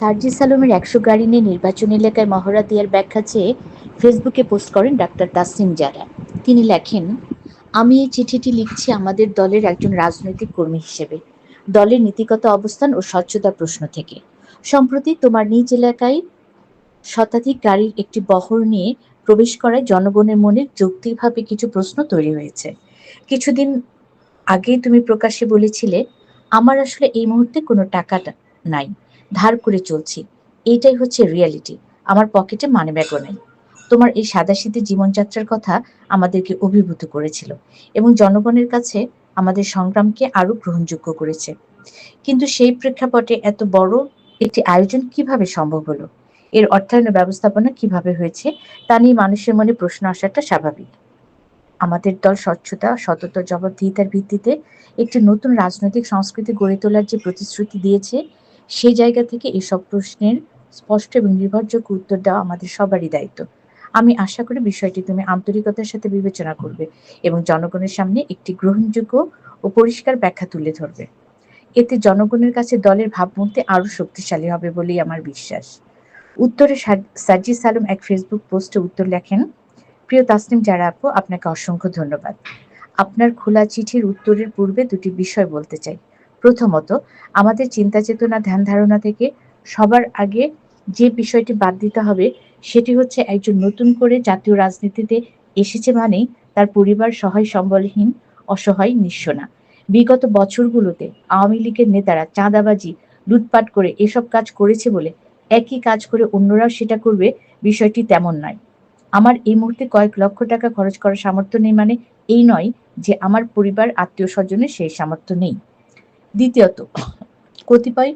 সার্জিস আলমের ১০০ গাড়ি নিয়ে নির্বাচনী এলাকায় মহড়া দেওয়ার ব্যাখ্যা চেয়ে ফেসবুকে পোস্ট করেন ডাক্তার তাসনিম জারা। তিনি লেখেন, আমি এই চিঠিটি লিখছি আমাদের দলের একজন রাজনৈতিক কর্মী হিসেবে, দলের নীতিগত অবস্থান ও স্বচ্ছতা প্রশ্ন থেকে। সম্প্রতি তোমার নিজ এলাকায় শতাধিক গাড়ির একটি বহর নিয়ে প্রবেশ করায় জনগণের মনে যৌক্তিকভাবে কিছু প্রশ্ন তৈরি হয়েছে। কিছুদিন আগেই তুমি প্রকাশ্যে বলেছিলে, আমার আসলে এই মুহূর্তে কোনো টাকা নাই, ধার করে চলছি, এইটাই হচ্ছে রিয়ালিটি, আমার পকেটে মানিব্যাগও নেই। তোমার এই সাদাসিধে জীবনযাত্রার কথা আমাদেরকে অভিভূত করেছিল এবং জনগণের কাছে আমাদের সংগ্রামকে আরো গ্রহণযোগ্য করেছে। কিন্তু সেই প্রেক্ষাপটে এত বড় একটি আয়োজন কিভাবে সম্ভব হলো, এর অর্থায়ন ও ব্যবস্থাপনা কিভাবে হয়েছে, তা নিয়ে মানুষের মনে প্রশ্ন আসাটা স্বাভাবিক। আমাদের দল স্বচ্ছতা, সততা, জবাবদিহিতার ভিত্তিতে একটি নতুন রাজনৈতিক সংস্কৃতি গড়ে তোলার যে প্রতিশ্রুতি দিয়েছে, সেই জায়গা থেকে এসব প্রশ্নের স্পষ্ট এবং নির্ভরযোগ্য উত্তর দেওয়া আমাদের সবারই দায়িত্ব। আমি আশা করি বিষয়টি তুমি আন্তরিকতার সাথে বিবেচনা করবে এবং জনগণের সামনে একটি গ্রহণযোগ্য ও পরিষ্কার ব্যাখ্যা তুলে ধরবে। এতে জনগণের কাছে দলের ভাবমূর্তি আরও শক্তিশালী হবে বলেই আমার বিশ্বাস। উত্তরে সার্জিস আলম এক ফেসবুক পোস্টে উত্তর লেখেন, প্রিয় তাসনিম জারা আপু, আপনাকে অসংখ্য ধন্যবাদ। আপনার খোলা চিঠির উত্তরের পূর্বে দুটি বিষয় বলতে চাই। প্রথমত, আমাদের চিন্তা চেতনা ধ্যান ধারণা থেকে সবার আগে যে বিষয়টি বাদ দিতে হবে সেটি হচ্ছে, একজন নতুন করে জাতীয় রাজনীতিতে এসেছে মানেই তার পরিবার সহায় সম্বলহীন, অসহায়, নিঃস্ব না। বিগত বছরগুলোতে আওয়ামী লীগের নেতারা চাঁদাবাজি, লুটপাট করে এসব কাজ করেছে বলে একই কাজ করে অন্যরাও সেটা করবে, বিষয়টি তেমন নয়। আমার এই মুহূর্তে কয়েক লক্ষ টাকা খরচ করার সামর্থ্য নেই মানে এই নয় যে আমার পরিবার, আত্মীয় স্বজনের সেই সামর্থ্য নেই। দ্বিতীয়ত, কতিপয়